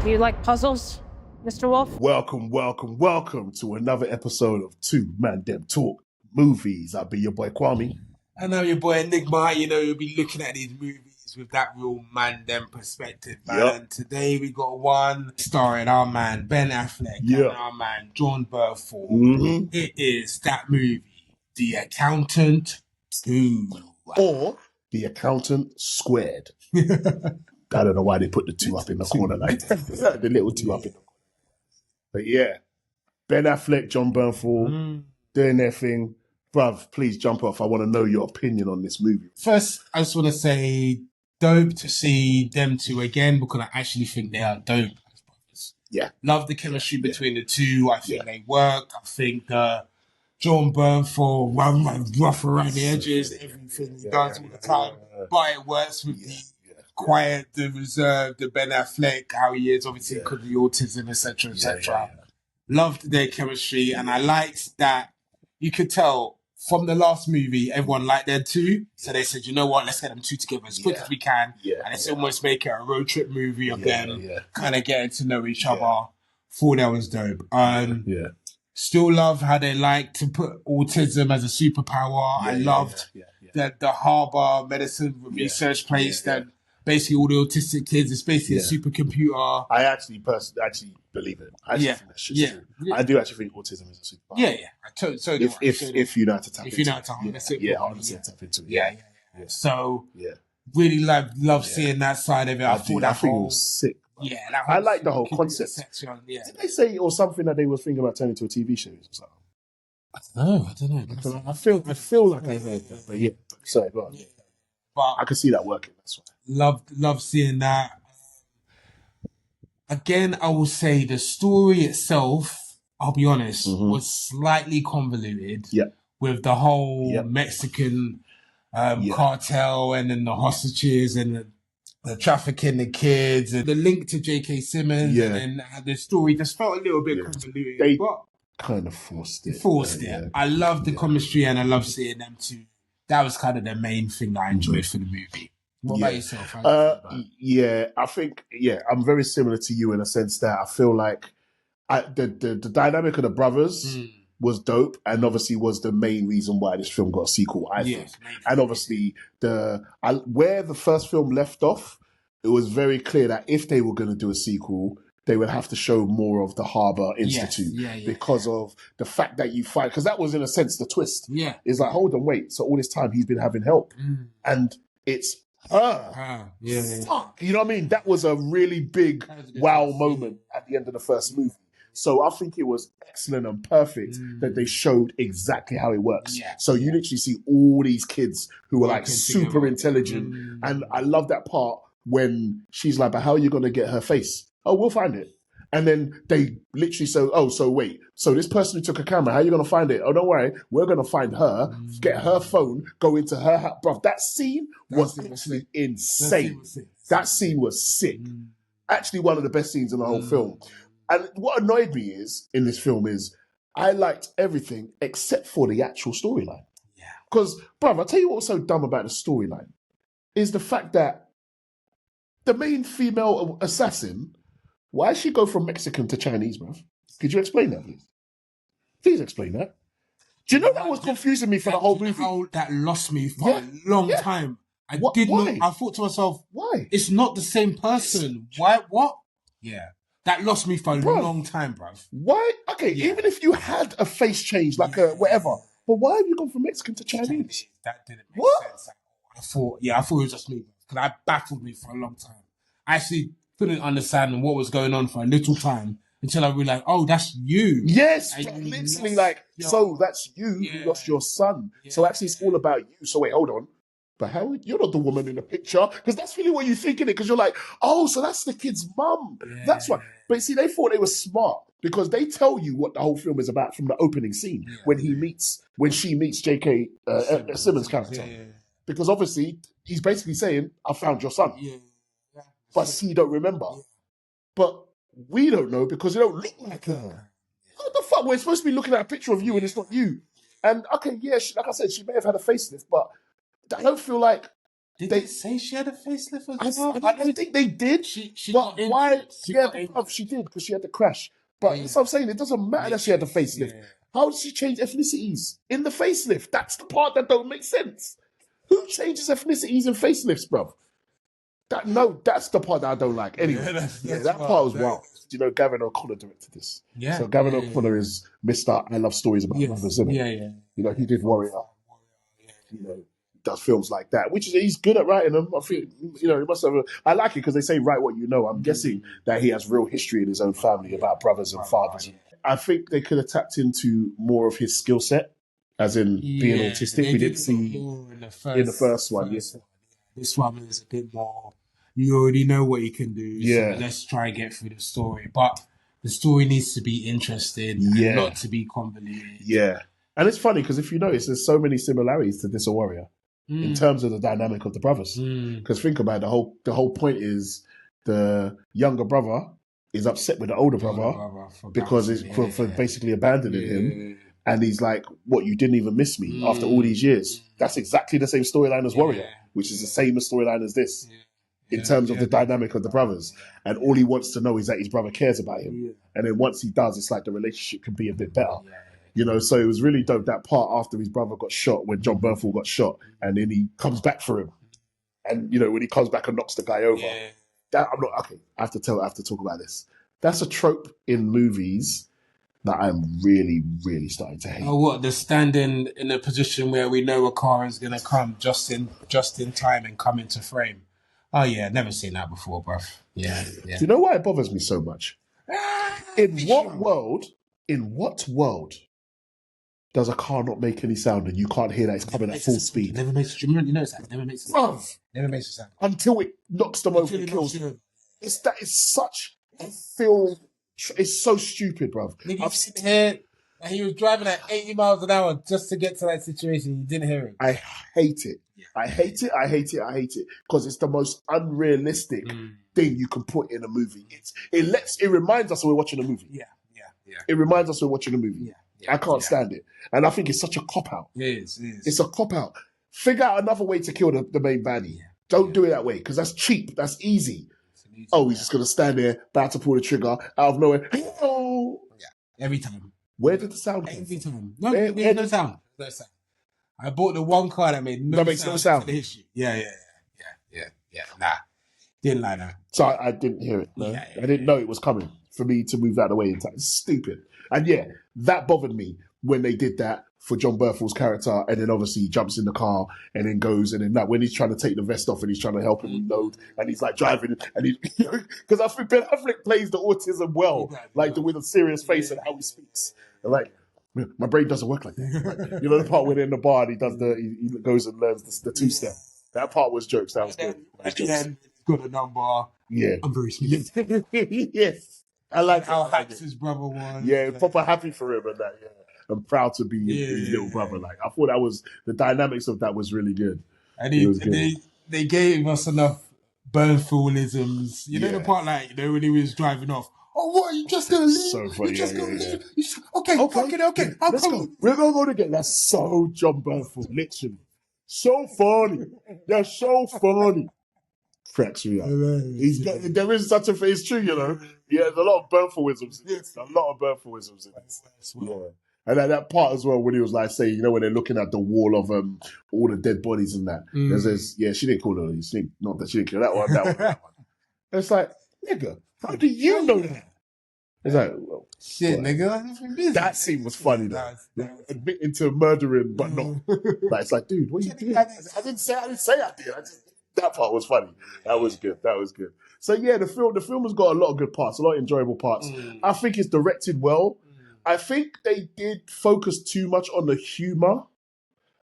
Do you like puzzles, Mr. Wolff? Welcome to another episode of Two ManDem Talk Movies. I'll be your boy Kwame. And I'm your boy Enigma. You know, you'll be looking at these movies with that real ManDem perspective, man. Yep. And today we got one starring our man Ben Affleck and our man John Burford. Mm-hmm. It is that movie, The Accountant 2. Or The Accountant Squared. I don't know why they put the two up in the corner like that. The little two up in the corner. But yeah, Ben Affleck, John Bernthal, doing their thing. Bruv, please jump off. I want to know your opinion on this movie. First, I just want to say, dope to see them two again because I actually think they are dope as brothers. Yeah. Love the chemistry between the two. I think they work. I think John Bernthal, rough around the edges, everything he does all the time. But it works with the quiet, the reserved, the Ben Affleck, how he is, obviously, because of the autism, etc., etc. Loved their chemistry, and I liked that you could tell from the last movie, everyone liked them too. So they said, you know what, let's get them two together as quick as we can. And let's almost make it a road trip movie of them kind of getting to know each other. Thought that was dope. Still love how they like to put autism as a superpower. I loved that the Harbour Medicine Research Place that basically all the autistic kids, it's basically a supercomputer. I actually believe it. I actually think that's true. I do actually think autism is a superpower. If you know how to tap into it. If you know how to harness it. Honestly, tap into it. So, really love seeing that side of it. I thought it was sick. Yeah, I like the whole concept. Did they say or something that they were thinking about turning into a TV show or something? I don't know. I feel like I heard that, but sorry, go on. But I can see that working. That's why. Love seeing that. Again, I will say the story itself, I'll be honest, was slightly convoluted. With the whole Mexican cartel and then the hostages and the trafficking the kids and the link to J.K. Simmons and the story just felt a little bit convoluted. They kind of forced it. I love the chemistry and I love seeing them two. That was kind of the main thing that I enjoyed for the movie. What about yourself? I think, I'm very similar to you in a sense that I feel like the dynamic of the brothers was dope and obviously was the main reason why this film got a sequel, I think. And obviously, where the first film left off, it was very clear that if they were going to do a sequel, they would have to show more of the Harbour Institute because of the fact that you find, because that was in a sense the twist. It's like, hold on, wait. So all this time he's been having help and it's her. Fuck. You know what I mean? That was a really big wow moment at the end of the first movie. So I think it was excellent and perfect that they showed exactly how it works. So you literally see all these kids who were like super intelligent. And I love that part when she's like, but how are you going to get her face? Oh, we'll find it. And then they literally say, so this person who took a camera, how are you going to find it? Oh, don't worry. We're going to find her, get her phone, go into her house. Bro, that scene was actually insane. That scene was sick. Actually, one of the best scenes in the whole film. And what annoyed me in this film is I liked everything except for the actual storyline. Because, bruv, I'll tell you what was so dumb about the storyline is the fact that the main female assassin, why did she go from Mexican to Chinese, bruv? Could you explain that, please? Please explain that. Do you know that was confusing me for the whole movie? That lost me for a long time. I thought to myself, why? It's not the same person. Why? What? Yeah. That lost me for a long time, bruv. Why? Okay, even if you had a face change, like a whatever, but why have you gone from Mexican to Chinese? That didn't make sense. I thought it was just me, because that baffled me for a long time. I actually couldn't understand what was going on for a little time until I realized, oh, that's you. Yes, literally so that's you who lost your son. So actually it's all about you. So wait, hold on. But how, you're not the woman in the picture? Because that's really what you think in it. Because you're like, oh, so that's the kid's mum. That's why. But see, they thought they were smart because they tell you what the whole film is about from the opening scene when she meets J.K. Simmons' character. Because obviously he's basically saying, I found your son. But see, you don't remember. But we don't know because you don't look like her. What the fuck? We're supposed to be looking at a picture of you and it's not you. And okay, like I said, she may have had a facelift, but I don't feel like Did they say she had a facelift as well? I don't think they did. She but got injured. why? She Yeah, got injured. bruv, she did because she had the crash. But that's what I'm saying. It doesn't matter that she had the facelift. Yeah. How did she change ethnicities in the facelift? That's the part that don't make sense. Who changes ethnicities in facelifts, bruv? That's the part that I don't like. Anyway, that part was wild. Do you know Gavin O'Connor directed this? Yeah. So Gavin O'Connor is Mr. I Love Stories About Brothers, isn't it? Yeah. You know, he did Warrior. You know, does films like that, which is he's good at writing them. I feel, you know, he must have. I like it because they say write what you know. I'm guessing that he has real history in his own family about brothers and fathers. I think they could have tapped into more of his skill set, as in being autistic. We didn't see in the first one. Yes. This one is a bit more. You already know what you can do. Yeah. So let's try and get through the story, but the story needs to be interesting and not to be convoluted. Yeah. And it's funny because if you notice, there's so many similarities to This a Warrior in terms of the dynamic of the brothers. Because think about it, the whole point is the younger brother is upset with the older brother because it's for basically abandoning him. And he's like, what, you didn't even miss me after all these years? That's exactly the same storyline as Warrior, which is the same storyline as this in terms of the dynamic of the brothers. And all he wants to know is that his brother cares about him. And then once he does, it's like the relationship can be a bit better. You know, so it was really dope, that part after his brother got shot, when John Bernthal got shot, and then he comes back for him. And, you know, when he comes back and knocks the guy over, that I'm not, okay, I have to talk about this. That's a trope in movies that I'm really, really starting to hate. Oh, what, the standing in a position where we know a car is going to come just in time and come into frame. Oh, yeah, never seen that before, bruv. Yeah. Do you know why it bothers me so much? In what world does a car not make any sound and you can't hear that it's coming at full speed? Never makes, you notice that? Never makes a sound. Never makes a sound. Until it knocks them over and kills them. It's such a film. It's so stupid, bruv. I've seen here. He was driving at 80 miles an hour just to get to that situation. You didn't hear him. I hate it. I hate it. Because it's the most unrealistic thing you can put in a movie. It reminds us we're watching a movie. Yeah. It reminds us we're watching a movie. I can't stand it. And I think it's such a cop-out. It is. It's a cop-out. Figure out another way to kill the main baddie. Don't do it that way, because that's cheap. That's easy. Oh, he's just going to stand there, about to pull the trigger, out of nowhere. Oh. Yeah, every time. Where did the sound come Every time. No sound. No sound. I bought the one car that made no sound. The history. Yeah. Nah. Didn't like that. So I didn't hear it. No? I didn't know it was coming for me to move out of the way in time. It's stupid. And that bothered me when they did that for John Berthel's character, and then obviously he jumps in the car and then goes, and then that when he's trying to take the vest off and he's trying to help him reload, and he's like driving, and he's because I think Ben Affleck plays the autism well, like with a serious face and how he speaks. And like, my brain doesn't work like that. Like, you know the part where they're in the bar and he goes and learns the two-step. That part was jokes. That was good. At the end, got a number. Yeah, I'm very smooth. Yes, I like how happy his brother was. Yeah, proper happy for him and that. Yeah. I'm proud to be his little brother. Like, I thought the dynamics of that was really good. And they gave us enough Bernthalisms. You know the part, like, you know, when he was driving off. Oh, what? You just gonna leave? So funny. You just gonna leave? Okay. I'll come. We're gonna go together. That's so John Bernthal, literally. So funny. They're so funny. Cracks me up. There is such a thing. It's true, you know. Yeah, there's a lot of Bernthalisms. A lot of Bernthalisms in this. Yeah. And that part as well, when he was like saying, you know, when they're looking at the wall of all the dead bodies and that. There's she didn't call it. She didn't kill that one. And it's like, nigga, how do you know that? It's like, well, nigga. That scene was funny though. Admitting to murdering, but not. Like, it's like, dude, what are you doing? I didn't say I did. That part was funny. That was good. So yeah, the film has got a lot of good parts, a lot of enjoyable parts. I think it's directed well. I think they did focus too much on the humor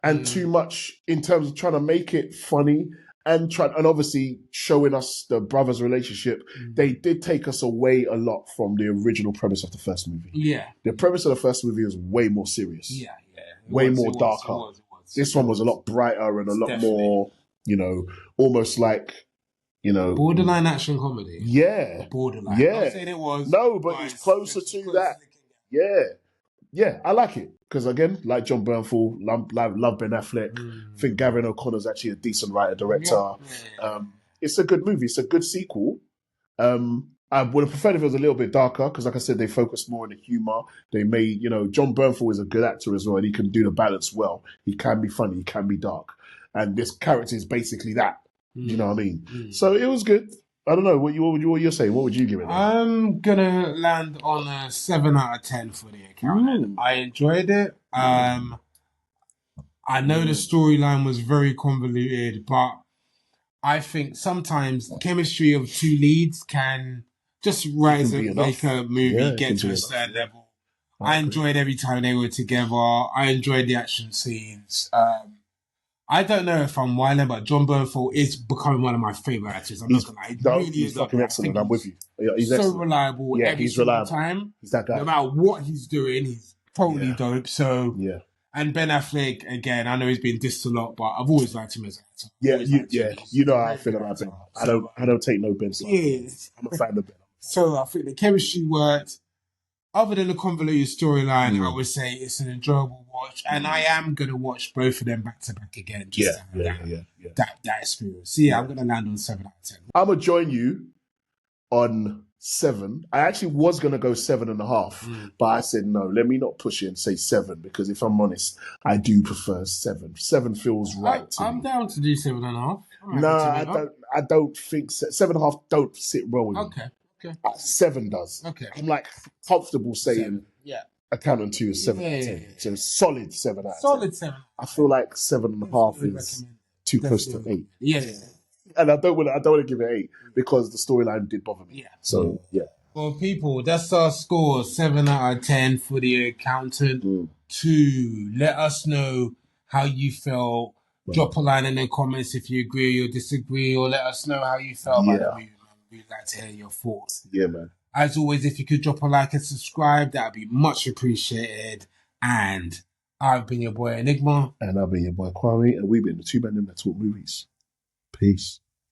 and too much in terms of trying to make it funny and obviously showing us the brothers' relationship. They did take us away a lot from the original premise of the first movie. Yeah. The premise of the first movie was way more serious. Yeah. Way more darker. This one was a lot brighter and a lot more, you know, almost like, you know, borderline action comedy. Yeah. Borderline. Yeah. I'm not saying it was. No, but it's closer to that. Yeah. Yeah, I like it because again, like John Bernthal, love Ben Affleck. I think Gavin O'Connor's actually a decent writer director. It's a good movie. It's a good sequel. I would have preferred if it was a little bit darker because, like I said, they focus more on the humor. They made, John Bernthal is a good actor as well, and he can do the balance well. He can be funny, he can be dark, and this character is basically that. You know what I mean? So it was good. I don't know what you're saying. What would you give it? I'm gonna land on a 7 out of 10 for the account. I enjoyed it. I know the storyline was very convoluted, but I think sometimes the chemistry of two leads can just rise and make a movie get to a certain level. I enjoyed every time they were together. I enjoyed the action scenes. I don't know if I'm wilding, but John Bernthal is becoming one of my favorite actors. I'm not gonna lie. He's fucking excellent. I'm with you. He's so excellent. Reliable every single time. He's that guy. No matter what he's doing, he's totally dope. So and Ben Affleck, again, I know he's been dissed a lot, but I've always liked him as an actor. You know how I feel about Ben. I don't take no Ben. I'm a fan of Ben. So I think the chemistry worked. Other than the convoluted storyline, I would say it's an enjoyable watch, and I am gonna watch both of them back to back again. That experience. So I'm gonna land on 7 out of 10. I'm gonna join you on 7. I actually was gonna go 7.5, but I said no. Let me not push it and say 7 because if I'm honest, I do prefer 7. 7 feels right to me. I'm down to do 7.5. No, I don't think 7.5 don't sit well with me. Okay. 7 does. Okay. I'm like comfortable saying Accountant 2 is 7 out of 10. So solid 7 out of 10. Solid 7. I feel like 7.5 is too close to 8. Yeah. And I don't want to give it 8 because the storyline did bother me. Yeah. So Well, people, that's our score. 7 out of 10 for the Accountant 2. Let us know how you felt. Drop a line in the comments if you agree or disagree, or let us know how you felt about the movie. We'd like to hear your thoughts. Yeah, man. As always, if you could drop a like and subscribe, that would be much appreciated. And I've been your boy Enigma. And I've been your boy Kwame. And we've been the Two ManDem Talk Movies. Peace.